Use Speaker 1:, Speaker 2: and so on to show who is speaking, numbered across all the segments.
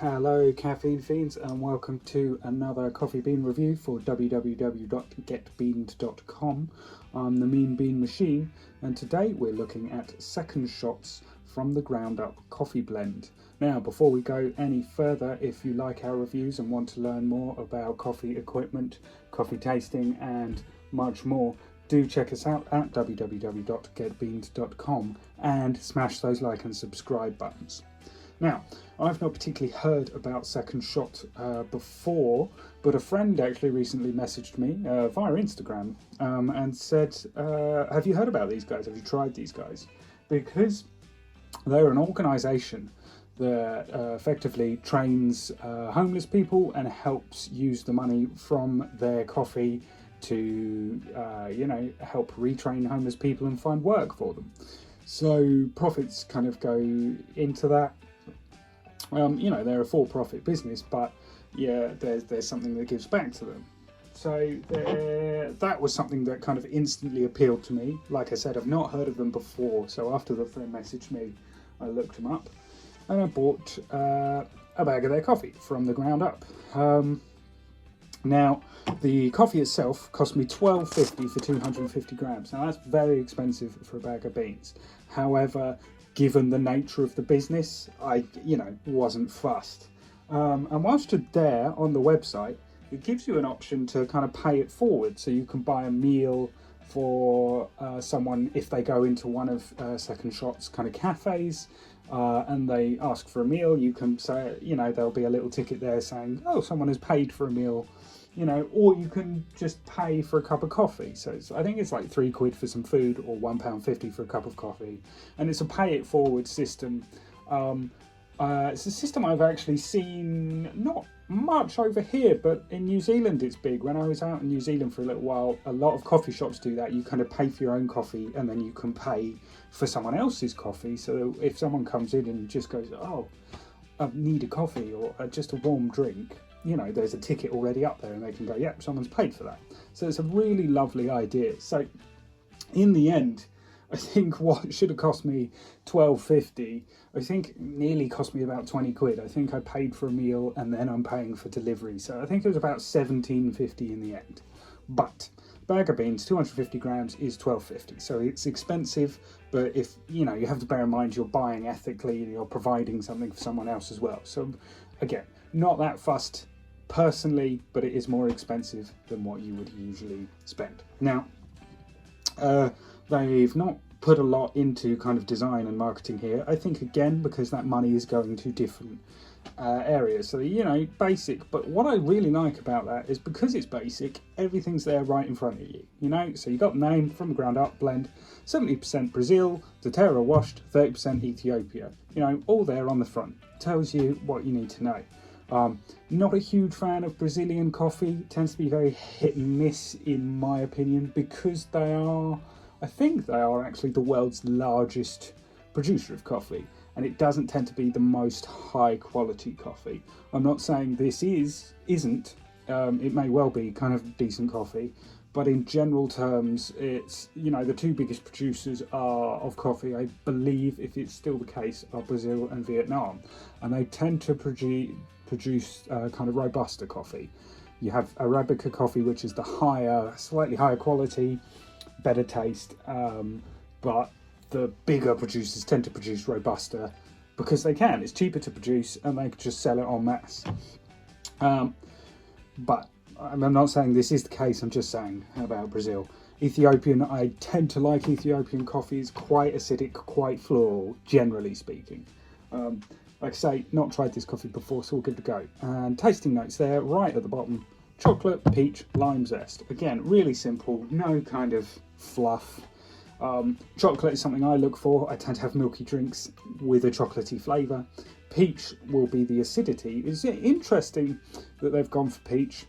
Speaker 1: Hello, caffeine fiends, and welcome to another coffee bean review for www.getbeaned.com. I'm the Mean Bean Machine, and today we're looking at Second Shots from the Ground Up Coffee Blend. Now, before we go any further, if you like our reviews and want to learn more about coffee equipment, coffee tasting, and much more, do check us out at www.getbeaned.com and smash those like and subscribe buttons. Now, I've not particularly heard about Second Shot before, but a friend actually recently messaged me via Instagram and said, have you heard about these guys? Have you tried these guys? Because they're an organisation that effectively trains homeless people and helps use the money from their coffee to, help retrain homeless people and find work for them. So profits kind of go into that. They're a for-profit business, but yeah, there's something that gives back to them. So that was something that kind of instantly appealed to me. Like I said, I've not heard of them before, so after the friend messaged me, I looked them up, and I bought a bag of their coffee from the ground up. Now, the coffee itself cost me $12.50 for 250 grams. Now, that's very expensive for a bag of beans. However, given the nature of the business, I, wasn't fussed. And whilst you're there on the website, it gives you an option to kind of pay it forward. So you can buy a meal for someone if they go into one of Second Shot's kind of cafes and they ask for a meal. You can say, there'll be a little ticket there saying, oh, someone has paid for a meal. Or you can just pay for a cup of coffee. So I think it's like £3 for some food or £1.50 for a cup of coffee. And it's a pay it forward system. It's a system I've actually seen not much over here, but in New Zealand it's big. When I was out in New Zealand for a little while, a lot of coffee shops do that. You kind of pay for your own coffee and then you can pay for someone else's coffee. So if someone comes in and just goes, oh, I need a coffee or just a warm drink, there's a ticket already up there and they can go, yep, someone's paid for that. So it's a really lovely idea. So in the end, I think what should have cost me $12.50, I think nearly cost me about £20. I think I paid for a meal and then I'm paying for delivery. So I think it was about $17.50 in the end. But bag of beans, 250 grams is $12.50. So it's expensive, but if, you have to bear in mind you're buying ethically and you're providing something for someone else as well. So again, not that fussed personally, but it is more expensive than what you would usually spend. Now, they've not put a lot into kind of design and marketing here. I think, again, because that money is going to different areas. So, basic. But what I really like about that is because it's basic, everything's there right in front of you. So you got the name from the ground up blend, 70% Brazil, doTERRA washed, 30% Ethiopia. All there on the front. Tells you what you need to know. Not a huge fan of Brazilian coffee. It tends to be very hit and miss in my opinion because I think they are actually the world's largest producer of coffee, and it doesn't tend to be the most high quality coffee. I'm not saying this isn't. It may well be kind of decent coffee, but in general terms, it's, the two biggest producers of coffee, I believe, if it's still the case, are Brazil and Vietnam, and they tend to produce kind of Robusta coffee. You have Arabica coffee, which is the slightly higher quality, better taste, but the bigger producers tend to produce Robusta because they can. It's cheaper to produce and they can just sell it en masse. But I'm not saying this is the case, I'm just saying about Brazil. Ethiopian, I tend to like Ethiopian coffee. It's quite acidic, quite floral, generally speaking. Like I say, not tried this coffee before, so we'll give it a go. And tasting notes there, right at the bottom. Chocolate, peach, lime zest. Again, really simple, no kind of fluff. Chocolate is something I look for. I tend to have milky drinks with a chocolatey flavour. Peach will be the acidity. It's interesting that they've gone for peach,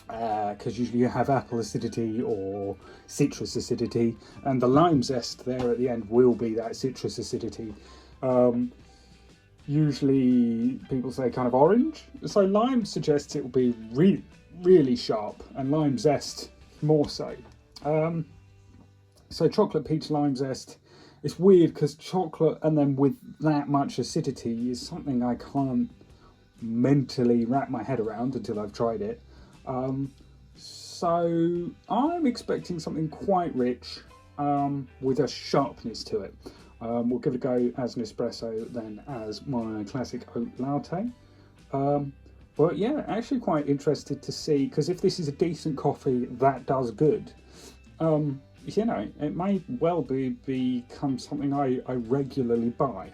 Speaker 1: because usually you have apple acidity or citrus acidity, and the lime zest there at the end will be that citrus acidity. Usually people say kind of orange, so lime suggests it will be really, really sharp, and lime zest more so. So chocolate, peach, lime zest. It's weird because chocolate and then with that much acidity is something I can't mentally wrap my head around until I've tried it. So I'm expecting something quite rich, with a sharpness to it. We'll give it a go as an espresso, then as my classic oat latte. But yeah, actually quite interested to see, because if this is a decent coffee that does good, you know, it may well become something I regularly buy.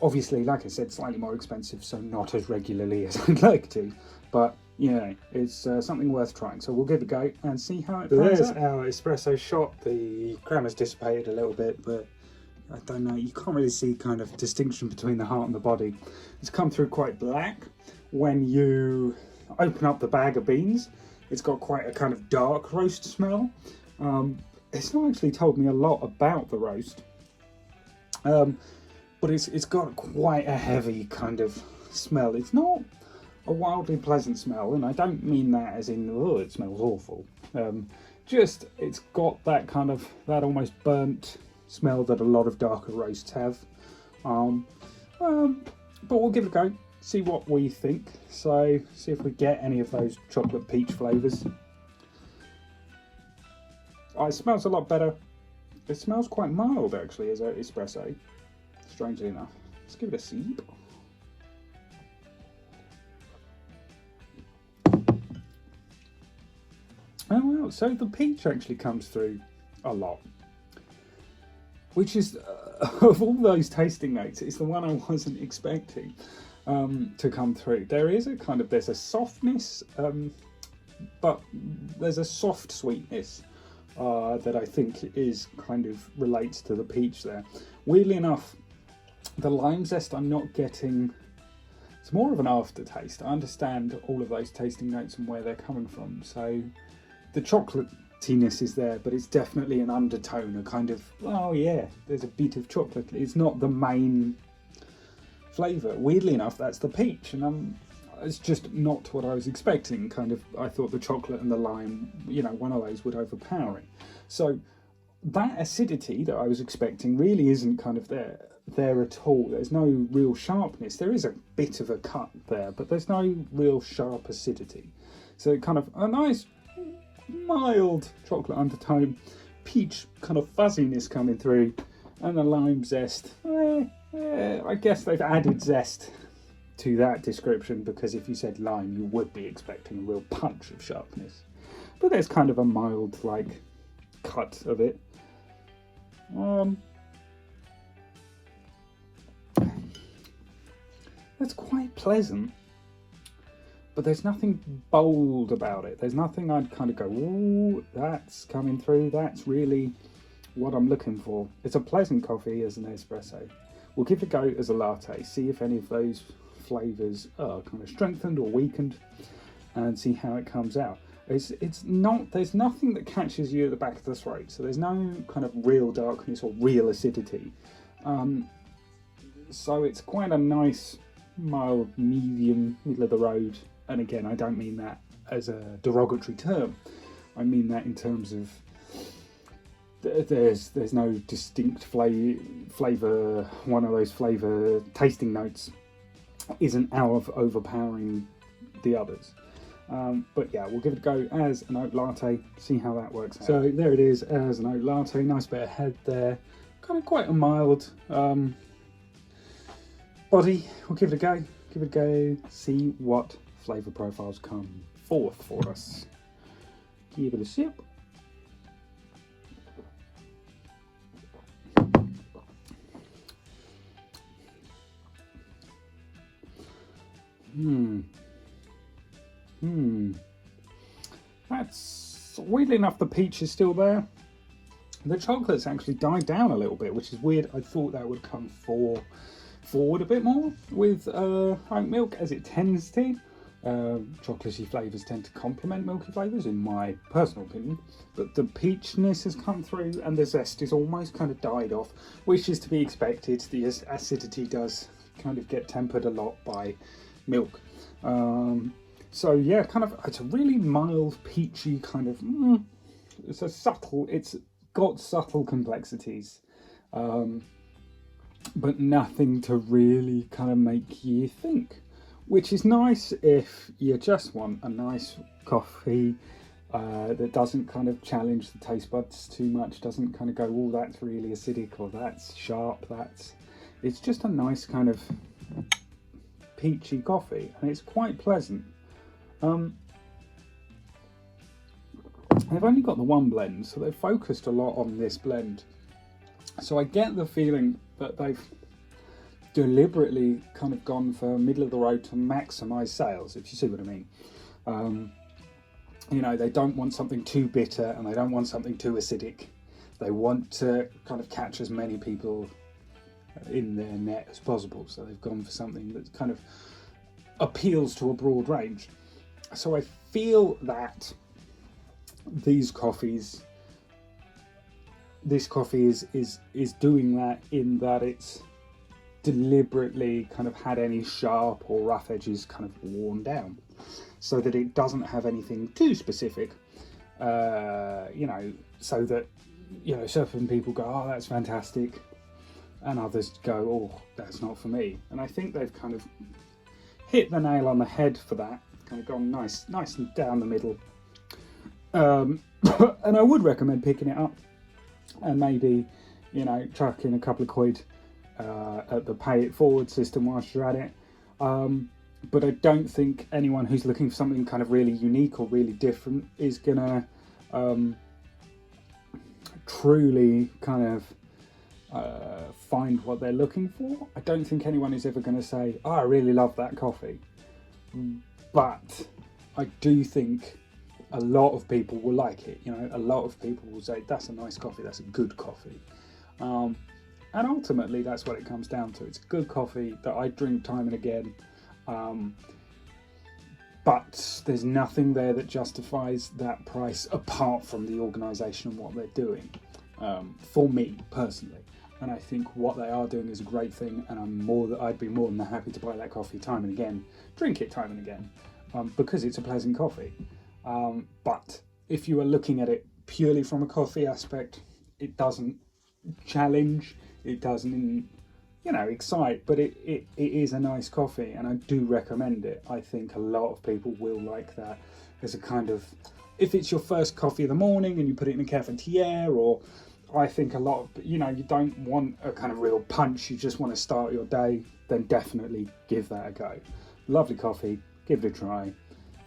Speaker 1: Obviously, like I said, slightly more expensive, so not as regularly as I'd like to. But, you know, it's something worth trying. So we'll give it a go and see how it pans out. There's our espresso shot. The crema's dissipated a little bit, but I don't know. You can't really see kind of distinction between the heart and the body. It's come through quite black. When you open up the bag of beans, it's got quite a kind of dark roast smell. It's not actually told me a lot about the roast. But it's got quite a heavy kind of smell. It's not a wildly pleasant smell, and I don't mean that as in, oh, it smells awful. Just, it's got that kind of, that almost burnt smell that a lot of darker roasts have. But we'll give it a go, see what we think. So, see if we get any of those chocolate peach flavours. Oh, it smells a lot better. It smells quite mild, actually, as an espresso. Strangely enough. Let's give it a sip. Oh wow, so the peach actually comes through a lot. Which is, of all those tasting notes, it's the one I wasn't expecting to come through. There is a kind of, there's a softness, but there's a soft sweetness that I think is kind of relates to the peach there. Weirdly enough, the lime zest I'm not getting. It's more of an aftertaste. I understand all of those tasting notes and where they're coming from. So the chocolatiness is there, but it's definitely an undertone, a kind of, oh yeah, there's a bit of chocolate. It's not the main flavour. Weirdly enough, that's the peach, and it's just not what I was expecting. Kind of, I thought the chocolate and the lime, you know, one of those would overpower it. So that acidity that I was expecting really isn't kind of there at all. There's no real sharpness. There is a bit of a cut there, but there's no real sharp acidity. So kind of a nice mild chocolate undertone, peach kind of fuzziness coming through, and the lime zest. I guess they've added zest to that description, because if you said lime, you would be expecting a real punch of sharpness. But there's kind of a mild, like, cut of it. That's quite pleasant, but there's nothing bold about it. There's nothing I'd kind of go, ooh, that's coming through. That's really what I'm looking for. It's a pleasant coffee as an espresso. We'll give it a go as a latte, see if any of those flavours are kind of strengthened or weakened, and see how it comes out. It's not, there's nothing that catches you at the back of the throat, so there's no kind of real darkness or real acidity. So it's quite a nice, mild, medium, middle of the road. And again, I don't mean that as a derogatory term. I mean that in terms of there's no distinct flavour. One of those flavour tasting notes isn't overpowering the others. But yeah, we'll give it a go as an oat latte, see how that works out. So there it is as an oat latte, nice bit of head there, kind of quite a mild body. We'll give it a go, see what flavour profiles come forth for us. Give it a sip. That's, weirdly enough, the peach is still there. The chocolate's actually died down a little bit, which is weird. I thought that would come forward a bit more with oat milk, as it tends to. Chocolatey flavours tend to complement milky flavours, in my personal opinion. But the peachiness has come through, and the zest is almost kind of died off, which is to be expected. The acidity does kind of get tempered a lot by milk. So yeah, kind of, it's a really mild, peachy kind of, it's got subtle complexities, but nothing to really kind of make you think. which is nice if you just want a nice coffee that doesn't kind of challenge the taste buds too much, doesn't kind of go, oh, that's really acidic or that's sharp. It's just a nice kind of peachy coffee, and it's quite pleasant. They've only got the one blend, so they've focused a lot on this blend. So I get the feeling that they've deliberately kind of gone for middle of the road to maximise sales, if you see what I mean. You know, they don't want something too bitter and they don't want something too acidic. They want to kind of catch as many people in their net as possible. So they've gone for something that kind of appeals to a broad range. So I feel that this coffee is doing that, in that it's deliberately kind of had any sharp or rough edges kind of worn down, so that it doesn't have anything too specific, you know, so that, you know, certain people go, oh, that's fantastic, and others go, oh, that's not for me. And I think they've kind of hit the nail on the head for that, kind of gone nice and down the middle. And I would recommend picking it up and maybe, you know, chuck in a couple of quid at the pay it forward system whilst you're at it. But I don't think anyone who's looking for something kind of really unique or really different is gonna truly kind of find what they're looking for. I don't think anyone is ever going to say, oh, I really love that coffee. But I do think a lot of people will like it. You know, a lot of people will say, that's a nice coffee, that's a good coffee. And ultimately, that's what it comes down to. It's a good coffee that I drink time and again. But there's nothing there that justifies that price apart from the organisation and what they're doing, for me personally. And I think what they are doing is a great thing, and I'd be more than happy to buy that coffee time and again, drink it time and again, because it's a pleasant coffee. But if you are looking at it purely from a coffee aspect, it doesn't challenge, it doesn't, you know, excite, but it is a nice coffee, and I do recommend it. I think a lot of people will like that as a kind of, if it's your first coffee of the morning and you put it in a cafetiere, or I think a lot of, you know, you don't want a kind of real punch, you just want to start your day, then definitely give that a go. Lovely coffee, give it a try.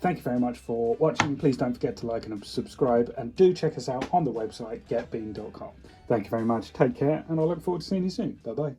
Speaker 1: Thank you very much for watching. Please don't forget to like and subscribe, and do check us out on the website getbean.com. Thank you very much, take care, and I look forward to seeing you soon. Bye bye.